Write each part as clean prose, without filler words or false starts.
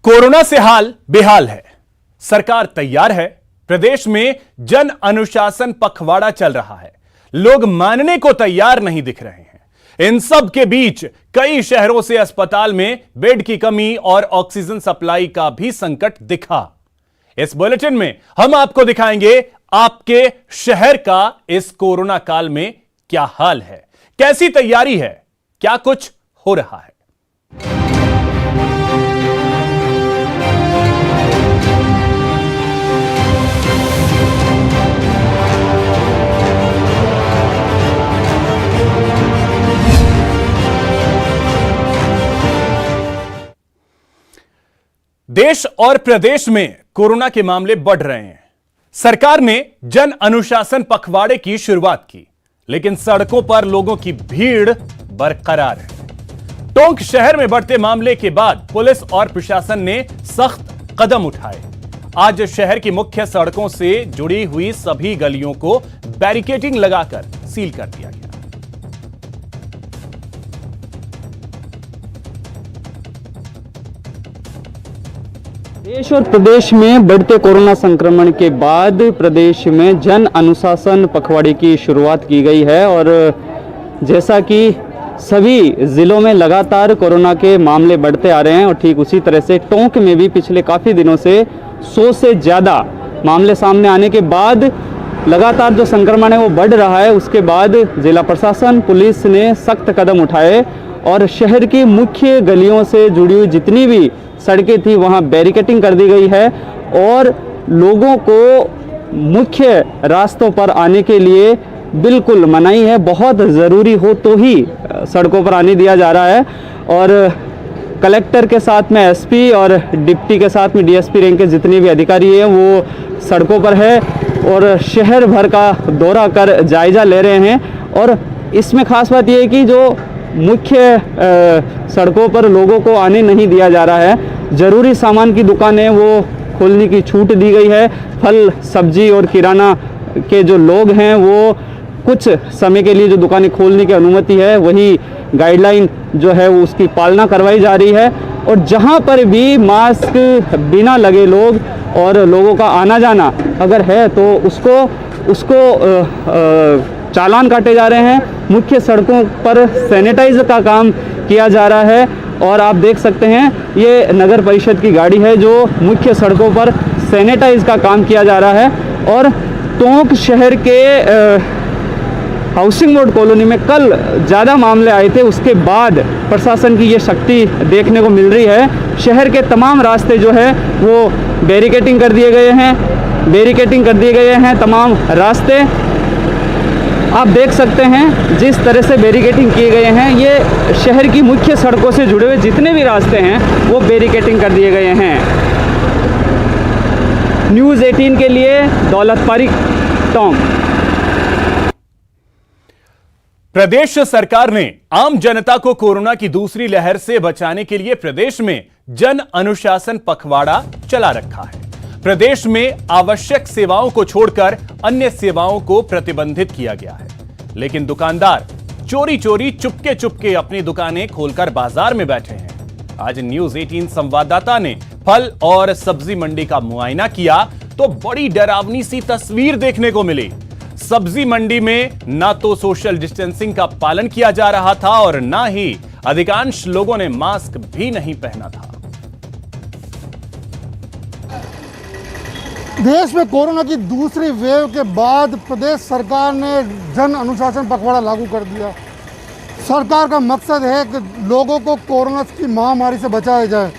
Corona से हाल बेहाल है। सरकार तैयार है। प्रदेश में जन अनुशासन पखवाड़ा चल रहा है। लोग मानने को तैयार नहीं दिख रहे हैं। इन सब के बीच कई शहरों से अस्पताल में बेड की कमी और ऑक्सीजन सप्लाई का भी संकट दिखा। इस बुलेटिन में हम आपको दिखाएंगे आपके शहर का इस कोरोना काल में क्या हाल है, कैसी तैयारी है, क्या कुछ हो रहा है। देश और प्रदेश में कोरोना के मामले बढ़ रहे हैं। सरकार ने जन अनुशासन पखवाड़े की शुरुआत की, लेकिन सड़कों पर लोगों की भीड़ बरकरार है। टोंक शहर में बढ़ते मामले के बाद पुलिस और प्रशासन ने सख्त कदम उठाए। आज शहर की मुख्य सड़कों से जुड़ी हुई सभी गलियों को बैरिकेडिंग लगाकर सील कर दिया गया। देश और प्रदेश में बढ़ते कोरोना संक्रमण के बाद प्रदेश में जन अनुशासन पखवाड़े की शुरुआत की गई है और जैसा कि सभी जिलों में लगातार कोरोना के मामले बढ़ते आ रहे हैं और ठीक उसी तरह से टोंक में भी पिछले काफ़ी दिनों से 100 से ज़्यादा मामले सामने आने के बाद लगातार जो संक्रमण है वो बढ़ रहा है। उसके बाद जिला प्रशासन, पुलिस ने सख्त कदम उठाए और शहर की मुख्य गलियों से जुड़ी हुई जितनी भी सड़कें थी वहां बैरिकेडिंग कर दी गई है और लोगों को मुख्य रास्तों पर आने के लिए बिल्कुल मनाही है। बहुत ज़रूरी हो तो ही सड़कों पर आने दिया जा रहा है और कलेक्टर के साथ में एसपी और डिप्टी के साथ में डीएसपी रैंक के जितने भी अधिकारी हैं वो सड़कों पर है और शहर भर का दौरा कर जायजा ले रहे हैं। और इसमें खास बात यह है कि जो मुख्य सड़कों पर लोगों को आने नहीं दिया जा रहा है। ज़रूरी सामान की दुकानें वो खोलने की छूट दी गई है। फल, सब्जी और किराना के जो लोग हैं वो कुछ समय के लिए जो दुकानें खोलने की अनुमति है वही गाइडलाइन जो है वो उसकी पालना करवाई जा रही है। और जहां पर भी मास्क बिना लगे लोग और लोगों का आना जाना अगर है तो उसको चालान काटे जा रहे हैं। मुख्य सड़कों पर सैनिटाइज का काम किया जा रहा है और आप देख सकते हैं ये नगर परिषद की गाड़ी है जो मुख्य सड़कों पर सैनिटाइज का काम किया जा रहा है। और टोंक शहर के हाउसिंग बोर्ड कॉलोनी में कल ज़्यादा मामले आए थे, उसके बाद प्रशासन की ये शक्ति देखने को मिल रही है। शहर के तमाम रास्ते जो है वो बैरिकेडिंग कर दिए गए हैं तमाम रास्ते। आप देख सकते हैं जिस तरह से बैरिकेडिंग किए गए हैं, ये शहर की मुख्य सड़कों से जुड़े हुए जितने भी रास्ते हैं वो बैरिकेडिंग कर दिए गए हैं। न्यूज़ 18 के लिए दौलत पारिक, टोंक। प्रदेश सरकार ने आम जनता को कोरोना की दूसरी लहर से बचाने के लिए प्रदेश में जन अनुशासन पखवाड़ा चला रखा है। प्रदेश में आवश्यक सेवाओं को छोड़कर अन्य सेवाओं को प्रतिबंधित किया गया है, लेकिन दुकानदार चोरी चोरी चुपके अपनी दुकानें खोलकर बाजार में बैठे हैं। आज न्यूज़ 18 संवाददाता ने फल और सब्जी मंडी का मुआयना किया तो बड़ी डरावनी सी तस्वीर देखने को मिली। सब्जी मंडी में ना तो सोशल डिस्टेंसिंग का पालन किया जा रहा था और ना ही अधिकांश लोगों ने मास्क भी नहीं पहना था। देश में कोरोना की दूसरी वेव के बाद प्रदेश सरकार ने जन अनुशासन पखवाड़ा लागू कर दिया। सरकार का मकसद है कि लोगों को कोरोना की महामारी से बचाया जाए।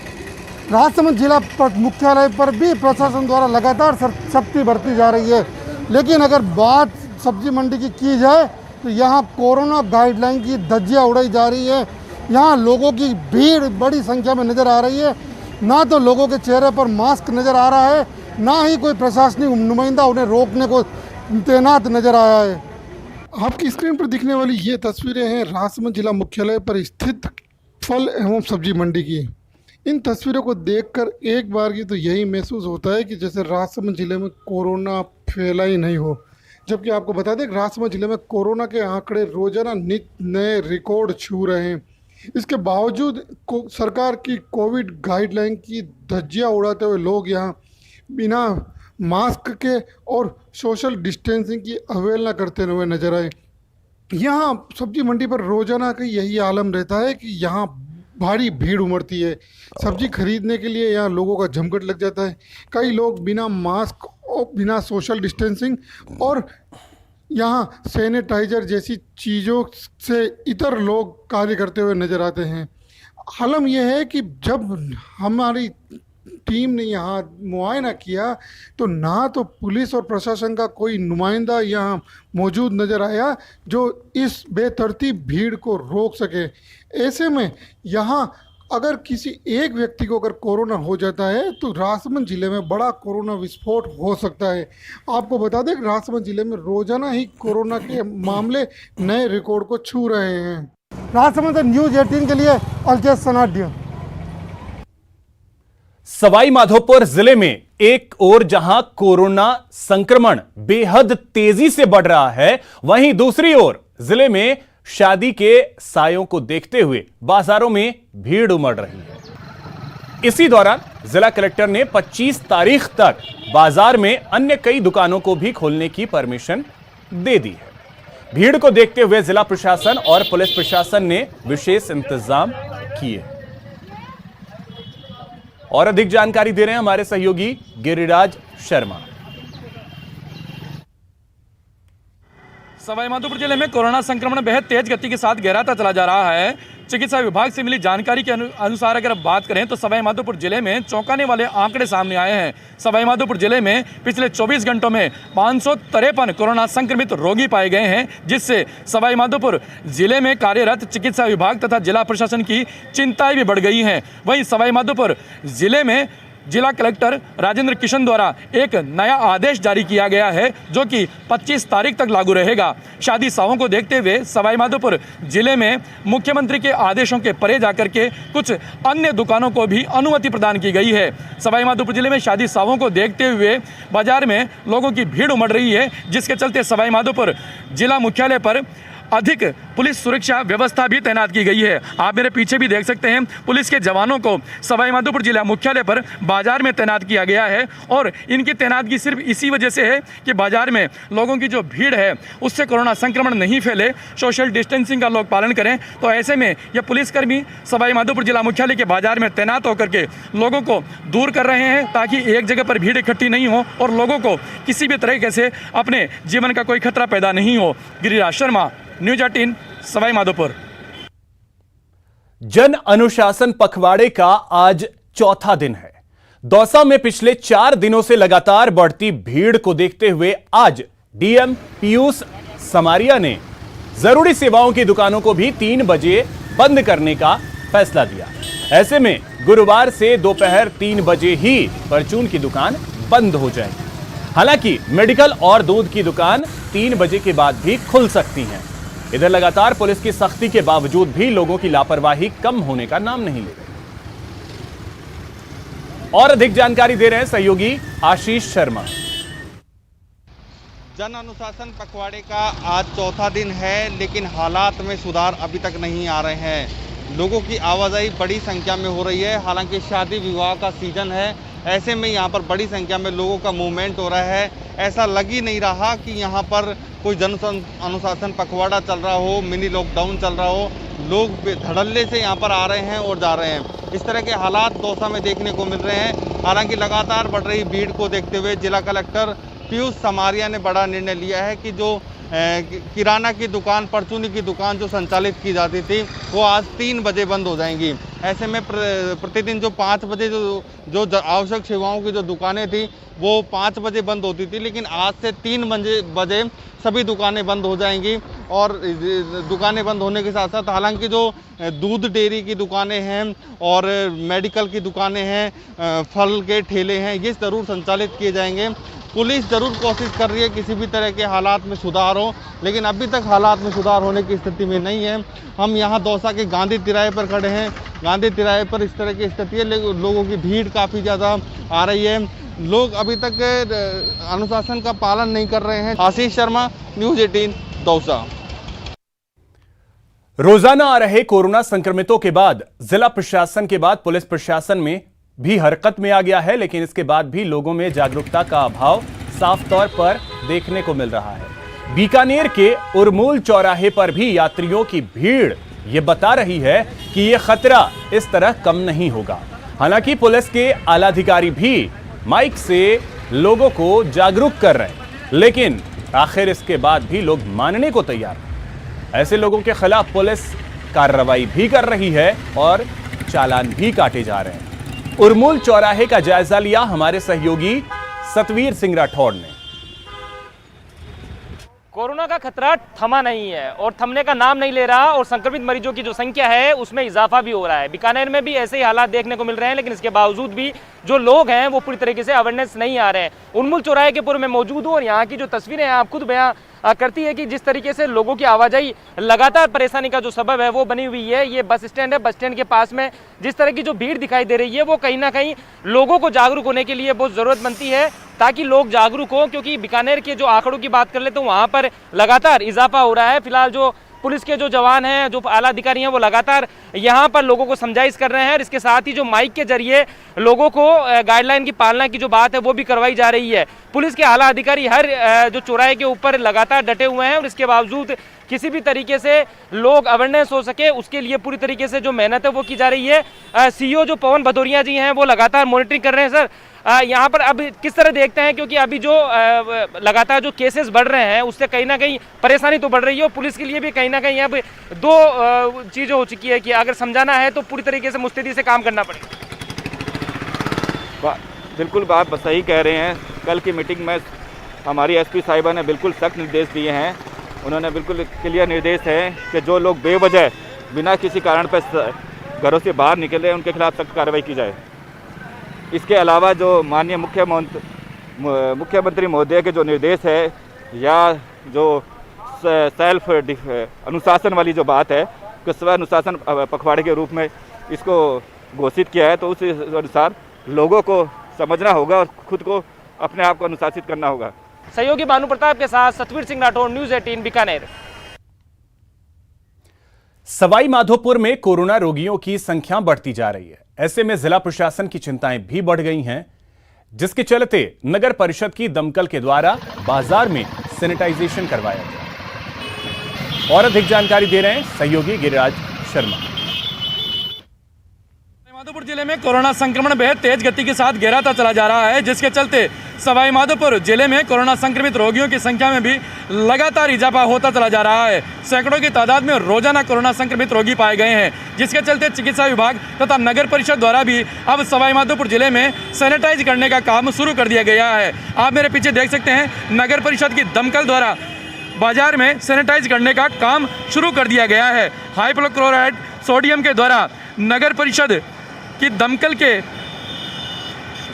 राजसमंद जिला मुख्यालय पर भी प्रशासन द्वारा लगातार सख्ती बरती जा रही है, लेकिन अगर बात सब्जी मंडी की जाए तो यहाँ कोरोना गाइडलाइन की धज्जियाँ उड़ाई जा रही है। यहाँ लोगों की भीड़ बड़ी संख्या में नज़र आ रही है। ना तो लोगों के चेहरे पर मास्क नज़र आ रहा है, ना ही कोई प्रशासनिक नुमाइंदा उन्हें रोकने को तैनात नजर आया है। आपकी स्क्रीन पर दिखने वाली ये तस्वीरें हैं राजसमंद जिला मुख्यालय पर स्थित फल एवं सब्जी मंडी की। इन तस्वीरों को देखकर एक बार की तो यही महसूस होता है कि जैसे राजसमंद जिले में कोरोना फैला ही नहीं हो। जबकि आपको बता दें राजसमंद जिले में कोरोना के आंकड़े रोजाना नित नए रिकॉर्ड छू रहे हैं। इसके बावजूद सरकार की कोविड गाइडलाइन की धज्जियां उड़ाते हुए लोग यहाँ बिना मास्क के और सोशल डिस्टेंसिंग की अवहेलना करते हुए नजर आए। यहाँ सब्जी मंडी पर रोजाना का यही आलम रहता है कि यहाँ भारी भीड़ उमड़ती है। सब्जी खरीदने के लिए यहाँ लोगों का जमघट लग जाता है। कई लोग बिना मास्क और बिना सोशल डिस्टेंसिंग और यहाँ सैनिटाइजर जैसी चीज़ों से इतर लोग कार्य करते हुए नज़र आते हैं। हालम यह है कि जब हमारी टीम ने यहाँ मुआयना किया तो ना तो पुलिस और प्रशासन का कोई नुमाइंदा यहाँ मौजूद नज़र आया जो इस बेतरतीब भीड़ को रोक सके। ऐसे में यहाँ अगर किसी एक व्यक्ति को अगर कोरोना हो जाता है तो राजसमंद जिले में बड़ा कोरोना विस्फोट हो सकता है। आपको बता दें कि राजसमंद जिले में रोजाना ही कोरोना के मामले नए रिकॉर्ड को छू रहे हैं। राजसमंद न्यूज़ 18 के लिए अलकेश सनाडिया। सवाई माधोपुर जिले में एक ओर जहां कोरोना संक्रमण बेहद तेजी से बढ़ रहा है, वहीं दूसरी ओर जिले में शादी के सायों को देखते हुए बाजारों में भीड़ उमड़ रही है। इसी दौरान जिला कलेक्टर ने 25 तारीख तक बाजार में अन्य कई दुकानों को भी खोलने की परमिशन दे दी है। भीड़ को देखते हुए जिला प्रशासन और पुलिस प्रशासन ने विशेष इंतजाम किए। और अधिक जानकारी दे रहे हैं हमारे सहयोगी गिरिराज शर्मा। सवाई माधोपुर जिले में कोरोना संक्रमण बेहद तेज गति के साथ गहराता चला जा रहा है। चिकित्सा विभाग से मिली जानकारी के अनुसार अगर बात करें तो सवाई माधोपुर जिले में चौंकाने वाले आंकड़े सामने आए हैं। सवाई माधोपुर जिले में पिछले 24 घंटों में 553 कोरोना संक्रमित रोगी पाए गए हैं, जिससे सवाई माधोपुर जिले में कार्यरत चिकित्सा विभाग तथा जिला प्रशासन की चिंताएं भी बढ़ गई हैं। वहीं सवाई माधोपुर जिले में जिला कलेक्टर राजेंद्र किशन द्वारा एक नया आदेश जारी किया गया है जो कि 25 तारीख तक लागू रहेगा। शादी सावों को देखते हुए सवाई माधोपुर जिले में मुख्यमंत्री के आदेशों के परे जाकर के कुछ अन्य दुकानों को भी अनुमति प्रदान की गई है। सवाई माधोपुर जिले में शादी सावों को देखते हुए बाजार में लोगों की भीड़ उमड़ रही है, जिसके चलते सवाई माधोपुर जिला मुख्यालय पर अधिक पुलिस सुरक्षा व्यवस्था भी तैनात की गई है। आप मेरे पीछे भी देख सकते हैं, पुलिस के जवानों को सवाई माधोपुर जिला मुख्यालय पर बाजार में तैनात किया गया है और इनकी तैनातगी सिर्फ इसी वजह से है कि बाजार में लोगों की जो भीड़ है उससे कोरोना संक्रमण नहीं फैले, सोशल डिस्टेंसिंग का लोग पालन करें। तो ऐसे में ये पुलिसकर्मी सवाई माधोपुर जिला मुख्यालय के बाजार में तैनात होकर के लोगों को दूर कर रहे हैं ताकि एक जगह पर भीड़ इकट्ठी नहीं हो और लोगों को किसी भी तरीके से अपने जीवन का कोई खतरा पैदा नहीं हो। गिरिराज शर्मा, न्यूज़ 18, सवाई माधोपुर। जन अनुशासन पखवाड़े का आज चौथा दिन है। दौसा में पिछले 4 दिनों से लगातार बढ़ती भीड़ को देखते हुए आज डीएम पीयूष समारिया ने जरूरी सेवाओं की दुकानों को भी 3 बजे बंद करने का फैसला दिया। ऐसे में गुरुवार से दोपहर 3 बजे ही परचून की दुकान बंद हो जाएगी। हालांकि मेडिकल और दूध की दुकान 3 बजे के बाद भी खुल सकती हैं। इधर लगातार पुलिस की सख्ती के बावजूद भी लोगों की लापरवाही कम होने का नाम नहीं ले रही। और अधिक जानकारी दे रहे हैं सहयोगी आशीष शर्मा। जन अनुशासन पखवाड़े का आज चौथा दिन है, लेकिन हालात में सुधार अभी तक नहीं आ रहे हैं। लोगों की आवाजाही बड़ी संख्या में हो रही है। हालांकि शादी विवाह का सीजन है, ऐसे में यहाँ पर बड़ी संख्या में लोगों का मूवमेंट हो रहा है। ऐसा लग ही नहीं रहा कि यहाँ पर कोई जन अनुशासन पखवाड़ा चल रहा हो, मिनी लॉकडाउन चल रहा हो। लोग धड़ल्ले से यहाँ पर आ रहे हैं और जा रहे हैं। इस तरह के हालात दौसा में देखने को मिल रहे हैं। हालांकि लगातार बढ़ रही भीड़ को देखते हुए जिला कलेक्टर पीयूष समारिया ने बड़ा निर्णय लिया है कि जो किराना की दुकान, परचूनी की दुकान जो संचालित की जाती थी वो आज 3 बजे बंद हो जाएंगी। ऐसे में प्रतिदिन जो 5 बजे जो आवश्यक सेवाओं की जो दुकानें थी वो 5 बजे बंद होती थी, लेकिन आज से 3 बजे सभी दुकानें बंद हो जाएंगी। और दुकानें बंद होने के साथ साथ हालांकि जो दूध डेयरी की दुकानें हैं और मेडिकल की दुकानें हैं, फल के ठेले हैं, ये ज़रूर संचालित किए जाएंगे। पुलिस ज़रूर कोशिश कर रही है किसी भी तरह के हालात में सुधार हो, लेकिन अभी तक हालात में सुधार होने की स्थिति में नहीं है। हम यहाँ दौसा के गांधी तिराहे पर खड़े हैं। गांधी तिराहे पर इस तरह की स्थिति है, लोगों की भीड़ काफ़ी ज़्यादा आ रही है। लोग अभी तक अनुशासन का पालन नहीं कर रहे हैं। आशीष शर्मा, न्यूज़ 18, दौसा। रोजाना आ रहे कोरोना संक्रमितों के बाद जिला प्रशासन के बाद पुलिस प्रशासन में भी हरकत में आ गया है, लेकिन इसके बाद भी लोगों में जागरूकता का अभाव साफ तौर पर देखने को मिल रहा है। बीकानेर के उरमूल चौराहे पर भी यात्रियों की भीड़ ये बता रही है कि यह खतरा इस तरह कम नहीं होगा। हालांकि पुलिस के आलाधिकारी भी माइक से लोगों को जागरूक कर रहे हैं, लेकिन आखिर इसके बाद भी लोग मानने को तैयार हैं। ऐसे लोगों के खिलाफ पुलिस कार्रवाई भी कर रही है और चालान भी काटे जा रहे हैं। उरमूल चौराहे का जायजा लिया हमारे सहयोगी सतवीर सिंह राठौड़ ने। कोरोना का खतरा थमा नहीं है और थमने का नाम नहीं ले रहा और संक्रमित मरीजों की जो संख्या है उसमें इजाफा भी हो रहा है। बीकानेर में भी ऐसे ही हालात देखने को मिल रहे हैं, लेकिन इसके बावजूद भी जो लोग हैं वो पूरी तरीके से अवेयरनेस नहीं आ रहे हैं। उरमूल चौराहे के पूर्व में मौजूद हूँ और यहाँ की जो तस्वीरें हैं आप खुद बयां करती है कि जिस तरीके से लोगों की आवाजाही लगातार परेशानी का जो सबब है वो बनी हुई है। ये बस स्टैंड है, बस स्टैंड के पास में जिस तरह की जो भीड़ दिखाई दे रही है वो कहीं ना कहीं लोगों को जागरूक होने के लिए बहुत ज़रूरत बनती है ताकि लोग जागरूक हों, क्योंकि बीकानेर के जो आंकड़ों की बात कर ले तो वहाँ पर लगातार इजाफा हो रहा है। फिलहाल जो पुलिस के जो जवान हैं, जो आला अधिकारी हैं, वो लगातार यहाँ पर लोगों को समझाइश कर रहे हैं और इसके साथ ही जो माइक के जरिए लोगों को गाइडलाइन की पालना की जो बात है वो भी करवाई जा रही है। पुलिस के आला अधिकारी हर जो चौराहे के ऊपर लगातार डटे हुए हैं और इसके बावजूद किसी भी तरीके से लोग अवेयरनेस हो सके उसके लिए पूरी तरीके से जो मेहनत है वो की जा रही है। सीईओ जो पवन भदौरिया जी हैं वो लगातार मॉनिटरिंग कर रहे हैं। सर, यहाँ पर अब किस तरह देखते हैं, क्योंकि अभी जो लगातार जो केसेस बढ़ रहे हैं उससे कहीं ना कहीं परेशानी तो बढ़ रही है और पुलिस के लिए भी कहीं ना कहीं अब दो चीज़ें हो चुकी है कि अगर समझाना है तो पूरी तरीके से मुस्तैदी से काम करना पड़ेगा। बिल्कुल बात सही कह रहे हैं। कल की मीटिंग में हमारी एसपी साहिबा ने बिल्कुल सख्त निर्देश दिए हैं। उन्होंने बिल्कुल क्लियर निर्देश है कि जो लोग बेवजह बिना किसी कारण पर घरों से बाहर निकले उनके खिलाफ सख्त कार्रवाई की जाए। इसके अलावा जो माननीय मुख्यमंत्री महोदय के जो निर्देश है या जो सेल्फ अनुशासन वाली जो बात है कि स्व अनुशासन पखवाड़े के रूप में इसको घोषित किया है, तो उस अनुसार लोगों को समझना होगा और खुद को अपने आप को अनुशासित करना होगा। सहयोगी भानु प्रताप के साथ सतवीर सिंह राठौड़, न्यूज़ 18 बीकानेर। सवाई माधोपुर में कोरोना रोगियों की संख्या बढ़ती जा रही है। ऐसे में जिला प्रशासन की चिंताएं भी बढ़ गई हैं, जिसके चलते नगर परिषद की दमकल के द्वारा बाजार में सैनिटाइजेशन करवाया गया। और अधिक जानकारी दे रहे हैं सहयोगी गिरिराज शर्मा। माधोपुर जिले में कोरोना संक्रमण बेहद तेज गति के साथ गहराता चला जा रहा है, जिसके चलते सवाई माधोपुर जिले में कोरोना संक्रमित रोगियों की संख्या में भी लगातार इजाफा होता चला जा रहा है। सैकड़ों की तादाद में रोजाना कोरोना संक्रमित रोगी पाए गए हैं, जिसके चलते चिकित्सा विभाग तथा नगर परिषद द्वारा भी अब सवाई माधोपुर जिले में सैनिटाइज करने का काम शुरू कर दिया गया है। आप मेरे पीछे देख सकते हैं, नगर परिषद की दमकल द्वारा बाजार में सैनिटाइज करने का काम शुरू कर दिया गया है। हाइपोक्लोराइड सोडियम के द्वारा नगर परिषद कि दमकल के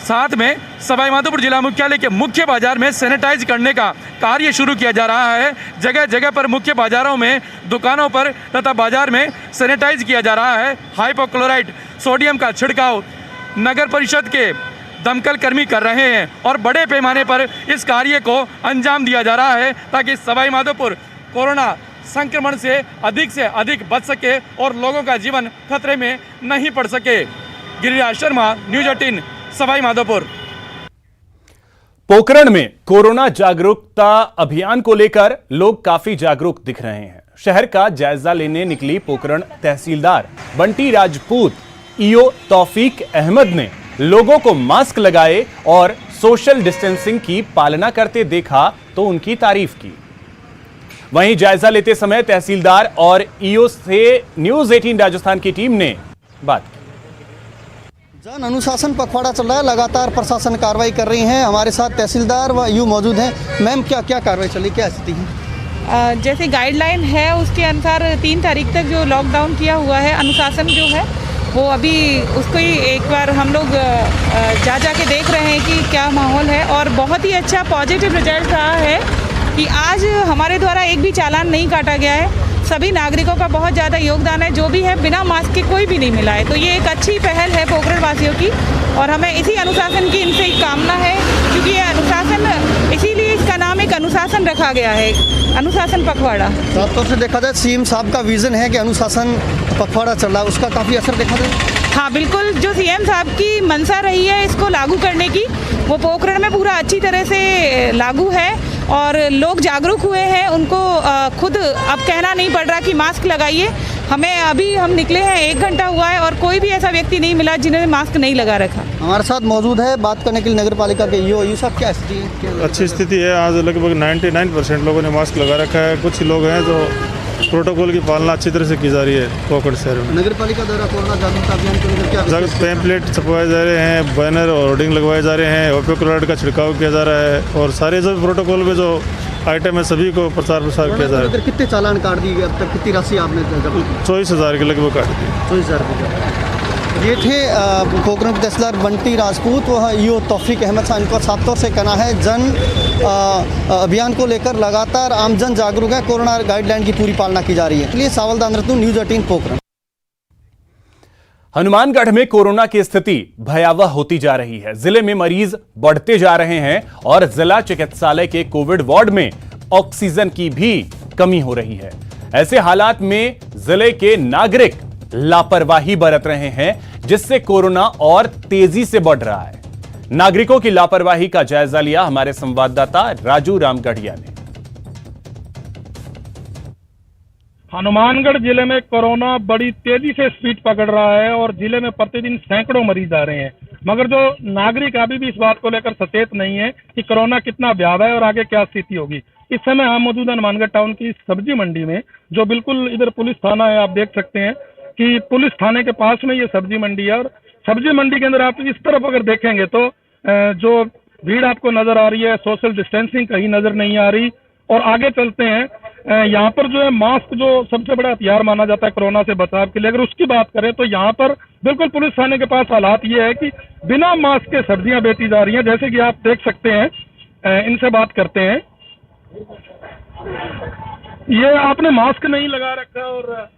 साथ में सवाई माधोपुर जिला मुख्यालय के मुख्य बाजार में सैनिटाइज करने का कार्य शुरू किया जा रहा है। जगह जगह पर मुख्य बाजारों में, दुकानों पर तथा बाजार में सैनिटाइज किया जा रहा है। हाइपोक्लोराइड सोडियम का छिड़काव नगर परिषद के दमकल कर्मी कर रहे हैं और बड़े पैमाने पर इस कार्य को अंजाम दिया जा रहा है ताकि सवाई माधोपुर कोरोना संक्रमण से अधिक बच सके और लोगों का जीवन खतरे में नहीं पड़ सके। गिरिराज शर्मा, न्यूज़ 18 सवाई माधोपुर। पोखरण में कोरोना जागरूकता अभियान को लेकर लोग काफी जागरूक दिख रहे हैं। शहर का जायजा लेने निकली पोखरण तहसीलदार बंटी राजपूत ईओ तौफीक अहमद ने लोगों को मास्क लगाए और सोशल डिस्टेंसिंग की पालना करते देखा तो उनकी तारीफ की। वहीं जायजा लेते समय तहसीलदार और ईओ से न्यूज़ 18 राजस्थान की टीम ने बात की। जन अनुशासन पखवाड़ा चल रहा है, लगातार प्रशासन कार्रवाई कर रही है। हमारे साथ तहसीलदार व ईओ मौजूद हैं। मैम, क्या कार्रवाई चल रही, क्या स्थिति है? जैसे गाइडलाइन है उसके अनुसार 3 तारीख तक जो लॉकडाउन किया हुआ है, अनुशासन जो है वो अभी उसको ही एक बार हम लोग जा के देख रहे हैं कि क्या माहौल है। और बहुत ही अच्छा पॉजिटिव रिजल्ट रहा है कि आज हमारे द्वारा एक भी चालान नहीं काटा गया है। सभी नागरिकों का बहुत ज़्यादा योगदान है, जो भी है बिना मास्क के कोई भी नहीं मिला है। तो ये एक अच्छी पहल है पोखरण वासियों की और हमें इसी अनुशासन की इनसे कामना है, क्योंकि ये अनुशासन इसीलिए इसका नाम एक अनुशासन रखा गया है, अनुशासन पखवाड़ा। साफ तौर से देखा जाए सीएम साहब का विजन है कि अनुशासन पखवाड़ा चल रहा है, उसका काफ़ी असर देखा जाए। हाँ बिल्कुल, जो सीएम साहब की मंशा रही है इसको लागू करने की, वो पोखरण में पूरा अच्छी तरह से लागू है और लोग जागरूक हुए हैं। उनको खुद अब कहना नहीं पड़ रहा कि मास्क लगाइए। अभी हम निकले हैं 1 घंटा हुआ है और कोई भी ऐसा व्यक्ति नहीं मिला जिन्होंने मास्क नहीं लगा रखा। हमारे साथ मौजूद है बात करने के लिए नगर पालिका के ईओ साहब, क्या स्थिति है? अच्छी स्थिति है। आज लगभग 99% लोगों ने मास्क लगा रखा है। कुछ लोग हैं जो प्रोटोकॉल की पालना अच्छी तरह से की जा रही है पोखरण शहर में। नगर पालिका द्वारा कोरोना जागरूकता अभियान को लेकर क्या पैम्पलेट छपवाए जा रहे हैं, बैनर और होर्डिंग लगवाए जा रहे हैं, ओपियोक्लोराइड का छिड़काव किया जा रहा है और सारे जो प्रोटोकॉल में जो आइटम है सभी को प्रचार प्रसार किया जा रहा है। कितने चालान काट दिए गए अब तक, कितनी राशि आपने? 24,000 के लगभग काट दी। 24,000। ये थे पोखरण के तहसीलदार बंटी राजपूत, वह ईओ तौफीक अहमद साहब। इनका साफ तौर से कहना है जन अभियान को लेकर लगातार आमजन जागरूक है, कोरोना गाइडलाइन की पूरी पालना की जा रही है। इसलिए सावलदान रतन, न्यूज़ 18 पोखरण। हनुमानगढ़ में कोरोना की स्थिति भयावह होती जा रही है। जिले में मरीज बढ़ते जा रहे हैं और जिला चिकित्सालय के कोविड वार्ड में ऑक्सीजन की भी कमी हो रही है। ऐसे हालात में जिले के नागरिक लापरवाही बरत रहे हैं, जिससे कोरोना और तेजी से बढ़ रहा है। नागरिकों की लापरवाही का जायजा लिया हमारे संवाददाता राजू रामगढ़िया ने। हनुमानगढ़ जिले में कोरोना बड़ी तेजी से स्पीड पकड़ रहा है और जिले में प्रतिदिन सैकड़ों मरीज आ रहे हैं, मगर जो नागरिक अभी भी इस बात को लेकर सचेत नहीं है कि कोरोना कितना भयावह है और आगे क्या स्थिति होगी। इस समय हम मौजूद हनुमानगढ़ टाउन की सब्जी मंडी में, जो बिल्कुल इधर पुलिस थाना है। आप देख सकते हैं कि पुलिस थाने के पास में ये सब्जी मंडी है और सब्जी मंडी के अंदर आप इस तरफ अगर देखेंगे तो जो भीड़ आपको नजर आ रही है, सोशल डिस्टेंसिंग कहीं नजर नहीं आ रही। और आगे चलते हैं, यहाँ पर जो है मास्क जो सबसे बड़ा हथियार माना जाता है कोरोना से बचाव के लिए, अगर उसकी बात करें तो यहाँ पर बिल्कुल पुलिस थाने के पास हालात ये है कि बिना मास्क के सब्जियां बेची जा रही हैं, जैसे कि आप देख सकते हैं। इनसे बात करते हैं। ये आपने मास्क नहीं लगा रखा और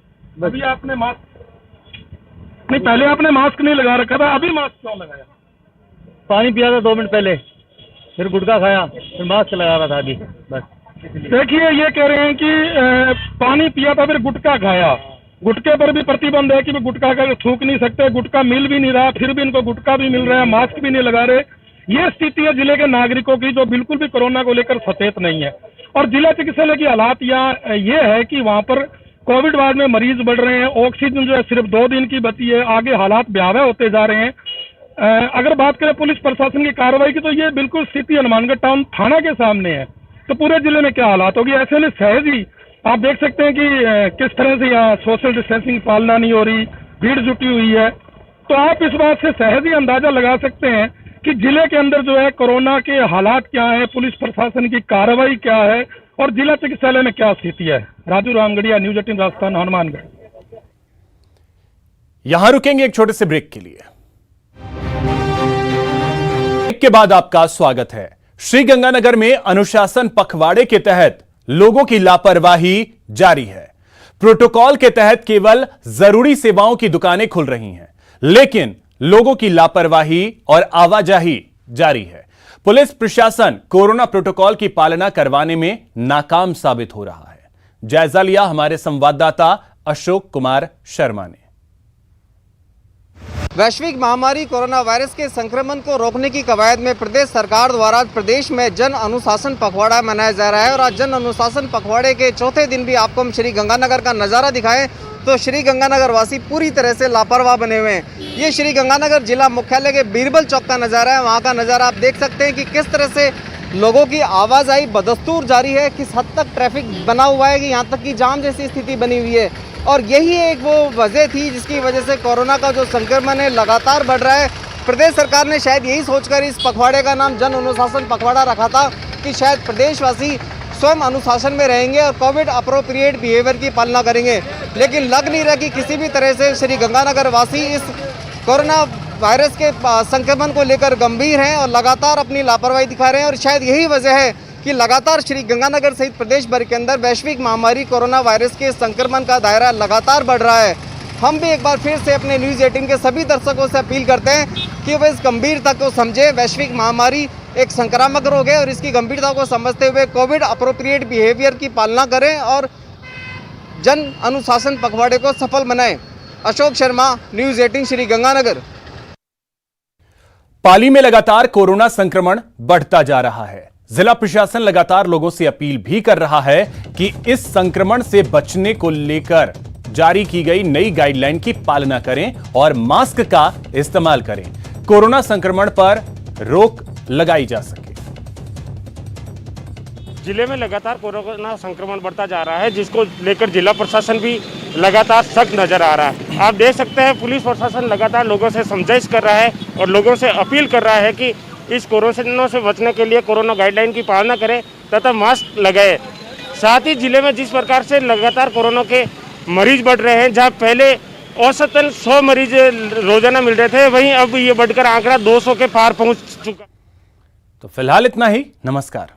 अभी आपने मास्क नहीं, पहले आपने मास्क नहीं लगा रखा था, अभी मास्क क्यों लगाया? पानी पिया था 2 मिनट पहले, फिर गुटखा खाया, फिर मास्क लगा रहा था अभी बस। देखिए, ये कह रहे हैं कि पानी पिया था फिर गुटखा खाया। गुटखे पर भी प्रतिबंध है कि वो गुटखा का थूक नहीं सकते, गुटखा मिल भी नहीं रहा, फिर भी इनको गुटखा भी मिल रहा है, मास्क भी नहीं लगा रहे। ये स्थिति है जिले के नागरिकों की, जो बिल्कुल भी कोरोना को लेकर सचेत नहीं है। और जिला चिकित्सालय की हालात यहाँ ये है कि वहाँ पर कोविड वार्ड में मरीज बढ़ रहे हैं, ऑक्सीजन जो है सिर्फ 2 दिन की बची है, आगे हालात भयावह होते जा रहे हैं। अगर बात करें पुलिस प्रशासन की कार्रवाई की, तो ये बिल्कुल स्थिति हनुमानगढ़ टाउन थाना के सामने है, तो पूरे जिले में क्या हालात होगी। ऐसे में सहज ही आप देख सकते हैं कि किस तरह से यहाँ सोशल डिस्टेंसिंग पालना नहीं हो रही, भीड़ जुटी हुई है। तो आप इस बात से सहज ही अंदाजा लगा सकते हैं कि जिले के अंदर जो है कोरोना के हालात क्या है, पुलिस प्रशासन की कार्रवाई क्या है और जिला चिकित्सालय में क्या स्थिति है। राजू रामगढ़िया, न्यूज़ 18 राजस्थान, हनुमानगढ़। यहां रुकेंगे एक छोटे से ब्रेक के लिए। ब्रेक के बाद आपका स्वागत है। श्रीगंगानगर में अनुशासन पखवाड़े के तहत लोगों की लापरवाही जारी है। प्रोटोकॉल के तहत केवल जरूरी सेवाओं की दुकानें खुल रही हैं, लेकिन लोगों की लापरवाही और आवाजाही जारी है। पुलिस प्रशासन कोरोना प्रोटोकॉल की पालना करवाने में नाकाम साबित हो रहा है। जायजा लिया हमारे संवाददाता अशोक कुमार शर्मा ने। वैश्विक महामारी कोरोना वायरस के संक्रमण को रोकने की कवायद में प्रदेश सरकार द्वारा प्रदेश में जन अनुशासन पखवाड़ा मनाया जा रहा है और आज जन अनुशासन पखवाड़े के चौथे दिन भी आपको हम श्री गंगानगर का नज़ारा दिखाएं तो श्री गंगानगर वासी पूरी तरह से लापरवाह बने हुए हैं। ये श्री गंगानगर जिला मुख्यालय के बीरबल चौक का नज़ारा है। वहाँ का नज़ारा आप देख सकते हैं कि किस तरह से लोगों की आवाजाही बदस्तूर जारी है, किस हद तक ट्रैफिक बना हुआ है कि यहाँ तक कि जाम जैसी स्थिति बनी हुई है। और यही एक वो वजह थी जिसकी वजह से कोरोना का जो संक्रमण है लगातार बढ़ रहा है। प्रदेश सरकार ने शायद यही सोचकर इस पखवाड़े का नाम जन अनुशासन पखवाड़ा रखा था कि शायद प्रदेशवासी स्वयं अनुशासन में रहेंगे और कोविड अप्रोप्रिएट बिहेवियर की पालना करेंगे, लेकिन लग नहीं रहा कि किसी भी तरह से श्री गंगानगर वासी इस कोरोना वायरस के संक्रमण को लेकर गंभीर हैं और लगातार अपनी लापरवाही दिखा रहे हैं। और शायद यही वजह है कि लगातार श्री गंगानगर सहित प्रदेश भर के अंदर वैश्विक महामारी कोरोना वायरस के संक्रमण का दायरा लगातार बढ़ रहा है। हम भी एक बार फिर से अपने न्यूज़ 18 के सभी दर्शकों से अपील करते हैं कि वह इस गंभीरता को समझे। वैश्विक महामारी एक संक्रामक रोग है और इसकी गंभीरता को समझते हुए कोविड अप्रोप्रिएट बिहेवियर की पालना करें और जन अनुशासन पखवाड़े को सफल बनाएं। अशोक शर्मा, न्यूज़ 18 श्री गंगानगर। पाली में लगातार कोरोना संक्रमण बढ़ता जा रहा है। जिला प्रशासन लगातार लोगों से अपील भी कर रहा है कि इस संक्रमण से बचने को लेकर जारी की गई नई गाइडलाइन की पालना करें और मास्क का इस्तेमाल करें, कोरोना संक्रमण पर रोक लगाई जा सके। जिले में लगातार कोरोना संक्रमण बढ़ता जा रहा है, जिसको लेकर जिला प्रशासन भी लगातार सख्त नजर आ रहा है। आप देख सकते हैं पुलिस प्रशासन लगातार लोगों से समझाइश कर रहा है और लोगों से अपील कर रहा है कि इस कोरोना से बचने के लिए कोरोना गाइडलाइन की पालना करें तथा मास्क लगाए। साथ ही जिले में जिस प्रकार से लगातार कोरोना के मरीज बढ़ रहे हैं, जहां पहले औसतन 100 मरीज रोजाना मिल रहे थे, वहीं अब ये बढ़कर आंकड़ा 200 के पार पहुंच चुका। तो फिलहाल इतना ही। नमस्कार।